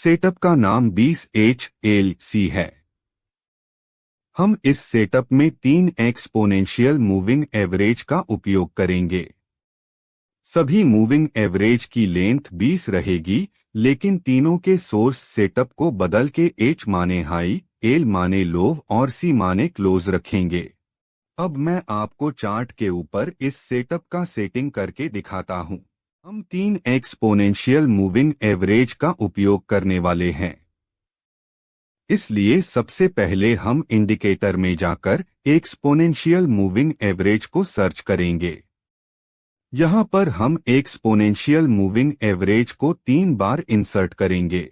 Setup का नाम 20HLC है। हम इस सेटअप में 3 एक्सपोनेंशियल मूविंग एवरेज का उपयोग करेंगे। सभी मूविंग एवरेज की लेंथ 20 रहेगी, लेकिन तीनों के सोर्स सेटअप को बदल के H माने हाई, L माने लो और C माने क्लोज रखेंगे। अब मैं आपको चार्ट के ऊपर इस सेटअप का सेटिंग करके दिखाता हूं। हम 3 एक्सपोनेंशियल मूविंग एवरेज का उपयोग करने वाले हैं। इसलिए सबसे पहले हम इंडिकेटर में जाकर एक्सपोनेंशियल मूविंग एवरेज को सर्च करेंगे। यहाँ पर हम एक्सपोनेंशियल मूविंग एवरेज को 3 बार इंसर्ट करेंगे।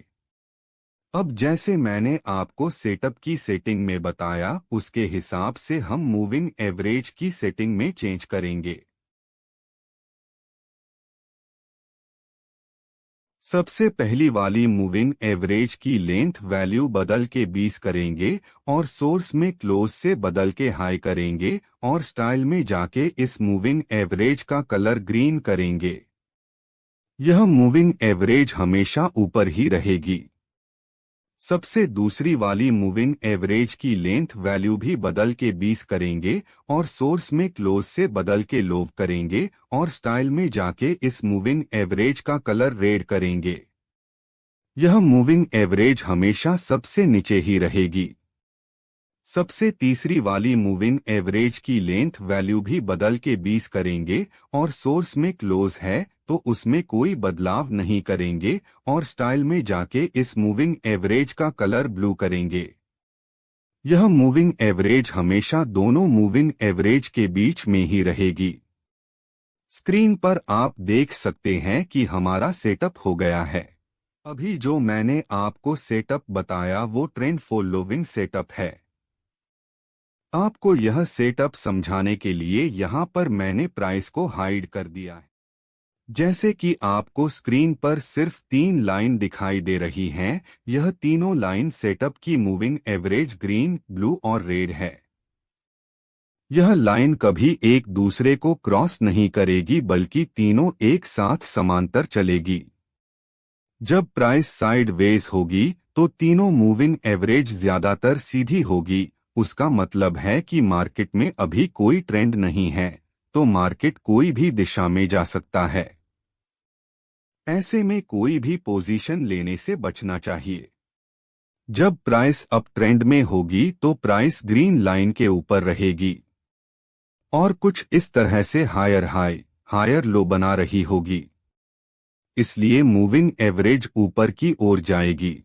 अब जैसे मैंने आपको सेटअप की सेटिंग में बताया, उसके हिसाब से हम मूविंग एवरेज की सेटिंग में चेंज करेंगे। सबसे पहली वाली मूविंग एवरेज की लेंथ वैल्यू बदल के 20 करेंगे और सोर्स में क्लोज से बदल के हाई करेंगे और स्टाइल में जाके इस मूविंग एवरेज का कलर ग्रीन करेंगे। यह मूविंग एवरेज हमेशा ऊपर ही रहेगी। सबसे दूसरी वाली मूविंग एवरेज की लेंथ वैल्यू भी बदल के 20 करेंगे और सोर्स में क्लोज से बदल के लो करेंगे और स्टाइल में जाके इस मूविंग एवरेज का कलर रेड करेंगे। यह मूविंग एवरेज हमेशा सबसे नीचे ही रहेगी। सबसे तीसरी वाली मूविंग एवरेज की लेंथ वैल्यू भी बदल के 20 करेंगे और सोर्स में क्लोज है तो उसमें कोई बदलाव नहीं करेंगे और स्टाइल में जाके इस मूविंग एवरेज का कलर ब्लू करेंगे। यह मूविंग एवरेज हमेशा दोनों मूविंग एवरेज के बीच में ही रहेगी। स्क्रीन पर आप देख सकते हैं कि हमारा सेटअप हो गया है। अभी जो मैंने आपको सेटअप बताया वो ट्रेंड फॉलोइंग सेटअप है। आपको यह सेटअप समझाने के लिए यहाँ पर मैंने प्राइस को हाइड कर दिया है। जैसे कि आपको स्क्रीन पर सिर्फ 3 लाइन दिखाई दे रही हैं, यह तीनों लाइन सेटअप की मूविंग एवरेज ग्रीन, ब्लू और रेड है। यह लाइन कभी एक दूसरे को क्रॉस नहीं करेगी बल्कि तीनों एक साथ समांतर चलेगी। जब प्राइस साइडवेज होगी तो तीनों मूविंग एवरेज ज्यादातर सीधी होगी। उसका मतलब है कि मार्केट में अभी कोई ट्रेंड नहीं है, तो मार्केट कोई भी दिशा में जा सकता है। ऐसे में कोई भी पोजीशन लेने से बचना चाहिए। जब प्राइस अप ट्रेंड में होगी तो प्राइस ग्रीन लाइन के ऊपर रहेगी और कुछ इस तरह से हायर हाई, हायर लो बना रही होगी। इसलिए मूविंग एवरेज ऊपर की ओर जाएगी।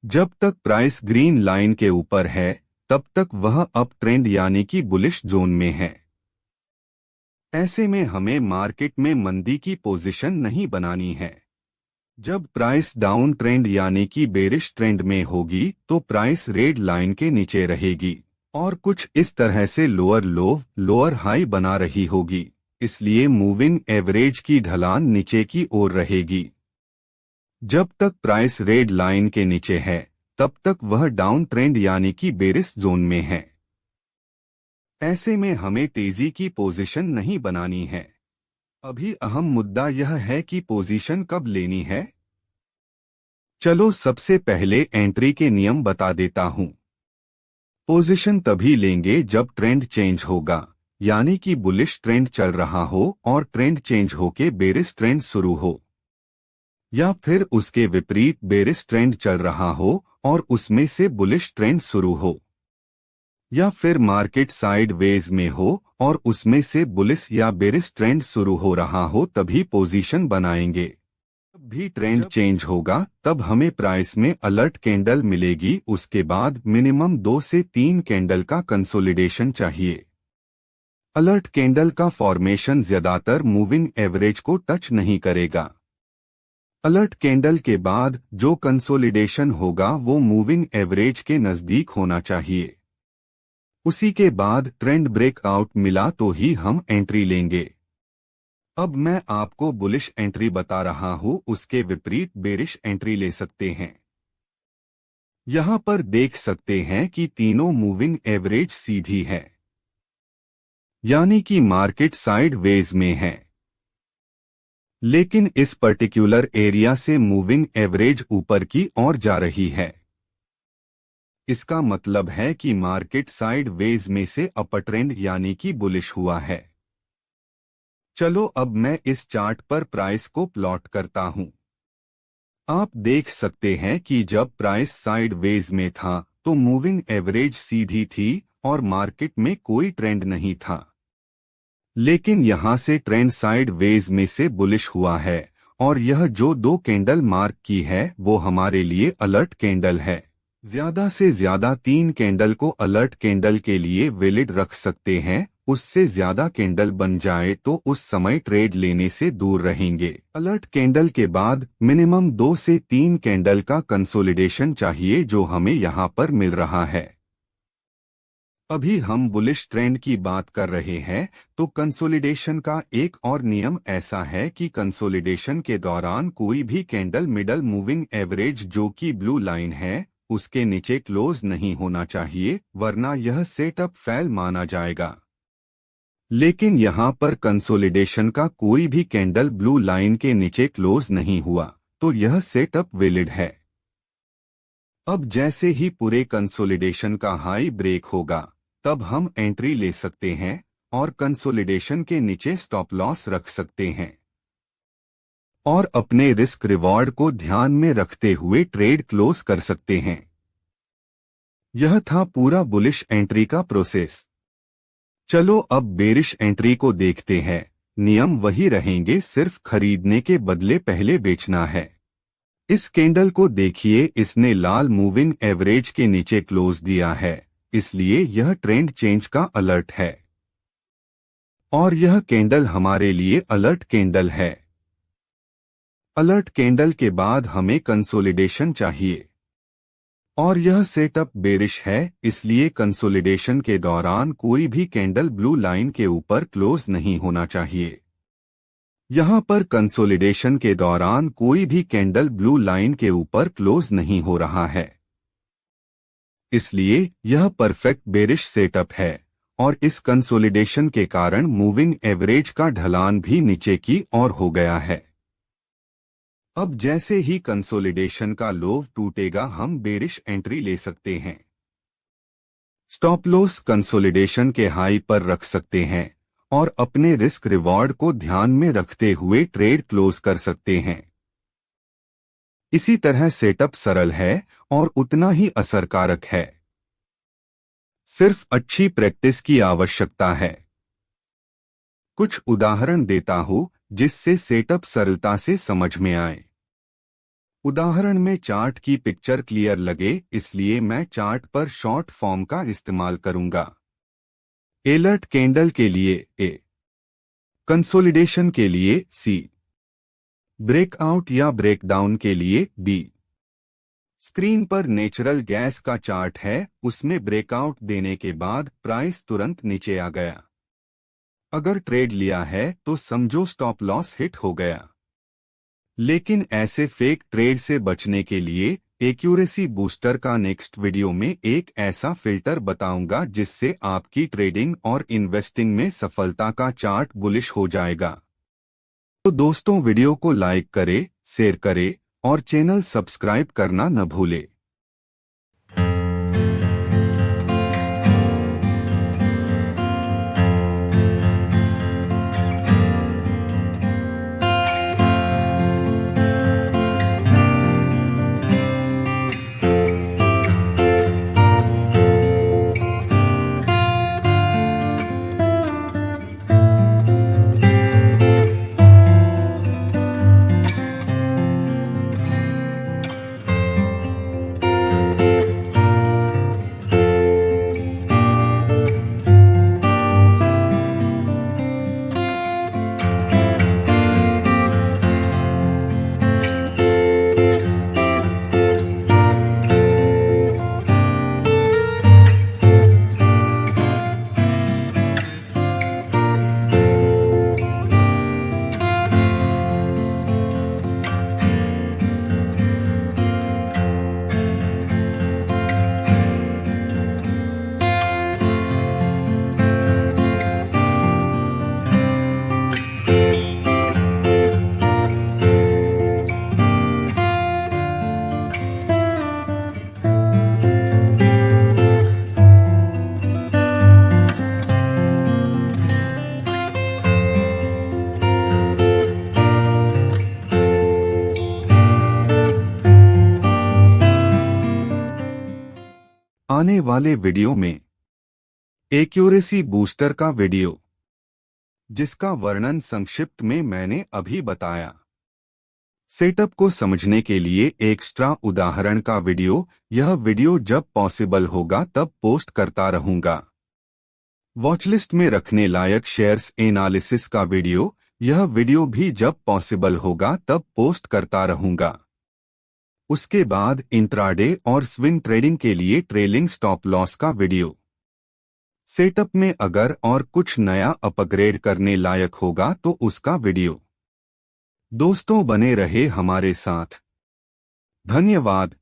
जब तक प्राइस ग्रीन लाइन के ऊपर है तब तक वह अप ट्रेंड यानी कि बुलिश जोन में है। ऐसे में हमें मार्केट में मंदी की पोजीशन नहीं बनानी है। जब प्राइस डाउन ट्रेंड यानी कि बेरिश ट्रेंड में होगी तो प्राइस रेड लाइन के नीचे रहेगी और कुछ इस तरह से लोअर लो, लोअर हाई बना रही होगी। इसलिए मूविंग एवरेज की ढलान नीचे की ओर रहेगी। जब तक प्राइस रेड लाइन के नीचे है तब तक वह डाउन ट्रेंड यानी कि बेरिश जोन में है। ऐसे में हमें तेजी की पोजीशन नहीं बनानी है। अभी अहम मुद्दा यह है कि पोजीशन कब लेनी है। चलो सबसे पहले एंट्री के नियम बता देता हूं। पोजीशन तभी लेंगे जब ट्रेंड चेंज होगा, यानी कि बुलिश ट्रेंड चल रहा हो और ट्रेंड चेंज होके बेरिश ट्रेंड शुरू हो, या फिर उसके विपरीत बेरिश ट्रेंड चल रहा हो और उसमें से बुलिश ट्रेंड शुरू हो, या फिर मार्केट साइडवेज में हो और उसमें से बुलिश या बेरिश ट्रेंड शुरू हो रहा हो, तभी पोजीशन बनाएंगे। जब भी ट्रेंड चेंज होगा तब हमें प्राइस में अलर्ट कैंडल मिलेगी। उसके बाद मिनिमम 2 से 3 कैंडल का कंसोलिडेशन चाहिए। अलर्ट कैंडल का फॉर्मेशन ज्यादातर मूविंग एवरेज को टच नहीं करेगा। अलर्ट कैंडल के बाद जो कंसोलिडेशन होगा वो मूविंग एवरेज के नजदीक होना चाहिए। उसी के बाद ट्रेंड ब्रेकआउट मिला तो ही हम एंट्री लेंगे। अब मैं आपको बुलिश एंट्री बता रहा हूं, उसके विपरीत बेरिश एंट्री ले सकते हैं। यहां पर देख सकते हैं कि तीनों मूविंग एवरेज सीधी है, यानी कि मार्केट साइडवेज में है। लेकिन इस पर्टिकुलर एरिया से मूविंग एवरेज ऊपर की ओर जा रही है। इसका मतलब है कि मार्केट साइड वेज में से अपर ट्रेंड यानी कि बुलिश हुआ है। चलो अब मैं इस चार्ट पर प्राइस को प्लॉट करता हूं। आप देख सकते हैं कि जब प्राइस साइड वेज में था तो मूविंग एवरेज सीधी थी और मार्केट में कोई ट्रेंड नहीं था। लेकिन यहां से ट्रेंड साइड वेज में से बुलिश हुआ है और यह जो दो कैंडल मार्क की है वो हमारे लिए अलर्ट कैंडल है। ज्यादा से ज्यादा 3 कैंडल को अलर्ट कैंडल के लिए वैलिड रख सकते हैं। उससे ज्यादा कैंडल बन जाए तो उस समय ट्रेड लेने से दूर रहेंगे। अलर्ट कैंडल के बाद मिनिमम 2 से 3 कैंडल का कंसोलिडेशन चाहिए जो हमें यहां पर मिल रहा है। अभी हम बुलिश ट्रेंड की बात कर रहे हैं तो कंसोलिडेशन का एक और नियम ऐसा है कि कंसोलिडेशन के दौरान कोई भी कैंडल मिडल मूविंग एवरेज जो कि ब्लू लाइन है उसके नीचे क्लोज नहीं होना चाहिए, वरना यह सेटअप फेल माना जाएगा। लेकिन यहां पर कंसोलिडेशन का कोई भी कैंडल ब्लू लाइन के नीचे क्लोज नहीं हुआ तो यह सेटअप वैलिड है। अब जैसे ही पूरे कंसोलिडेशन का हाई ब्रेक होगा तब हम एंट्री ले सकते हैं और कंसोलिडेशन के नीचे स्टॉप लॉस रख सकते हैं और अपने रिस्क रिवॉर्ड को ध्यान में रखते हुए ट्रेड क्लोज कर सकते हैं। यह था पूरा बुलिश एंट्री का प्रोसेस। चलो अब बेरिश एंट्री को देखते हैं। नियम वही रहेंगे, सिर्फ खरीदने के बदले पहले बेचना है। इस कैंडल को देखिए, इसने लाल मूविंग एवरेज के नीचे क्लोज दिया है, इसलिए यह ट्रेंड चेंज का अलर्ट है और यह कैंडल हमारे लिए अलर्ट कैंडल है। अलर्ट कैंडल के बाद हमें कंसोलिडेशन चाहिए और यह सेटअप बेरिश है, इसलिए कंसोलिडेशन के दौरान कोई भी कैंडल ब्लू लाइन के ऊपर क्लोज नहीं होना चाहिए। यहां पर कंसोलिडेशन के दौरान कोई भी कैंडल ब्लू लाइन के ऊपर क्लोज नहीं हो रहा है, इसलिए यह परफेक्ट बेरिश सेटअप है और इस कंसोलिडेशन के कारण मूविंग एवरेज का ढलान भी नीचे की ओर हो गया है। अब जैसे ही कंसोलिडेशन का लो टूटेगा हम बेरिश एंट्री ले सकते हैं। स्टॉप लॉस कंसोलिडेशन के हाई पर रख सकते हैं और अपने रिस्क रिवॉर्ड को ध्यान में रखते हुए ट्रेड क्लोज कर सकते हैं। इसी तरह सेटअप सरल है और उतना ही असरकारक है। सिर्फ अच्छी प्रैक्टिस की आवश्यकता है। कुछ उदाहरण देता हूं जिससे सेटअप सरलता से समझ में आए। उदाहरण में चार्ट की पिक्चर क्लियर लगे, इसलिए मैं चार्ट पर शॉर्ट फॉर्म का इस्तेमाल करूंगा। अलर्ट कैंडल के लिए ए, कंसोलिडेशन के लिए सी, ब्रेकआउट या ब्रेकडाउन के लिए बी। स्क्रीन पर नेचुरल गैस का चार्ट है, उसमें ब्रेकआउट देने के बाद प्राइस तुरंत नीचे आ गया। अगर ट्रेड लिया है तो समझो स्टॉप लॉस हिट हो गया। लेकिन ऐसे फेक ट्रेड से बचने के लिए एक्यूरेसी बूस्टर का नेक्स्ट वीडियो में एक ऐसा फिल्टर बताऊंगा जिससे आपकी ट्रेडिंग और इन्वेस्टिंग में सफलता का चार्ट बुलिश हो जाएगा। तो दोस्तों, वीडियो को लाइक करें, शेयर करें और चैनल सब्सक्राइब करना न भूलें। आने वाले वीडियो में एक्यूरेसी बूस्टर का वीडियो, जिसका वर्णन संक्षिप्त में मैंने अभी बताया। सेटअप को समझने के लिए एक्स्ट्रा उदाहरण का वीडियो, यह वीडियो जब पॉसिबल होगा तब पोस्ट करता रहूंगा। वॉचलिस्ट में रखने लायक शेयर्स एनालिसिस का वीडियो, यह वीडियो भी जब पॉसिबल होगा तब पोस्ट करता रहूंगा। उसके बाद इंट्राडे और स्विंग ट्रेडिंग के लिए ट्रेलिंग स्टॉप लॉस का वीडियो। सेटअप में अगर और कुछ नया अपग्रेड करने लायक होगा तो उसका वीडियो। दोस्तों, बने रहे हमारे साथ। धन्यवाद।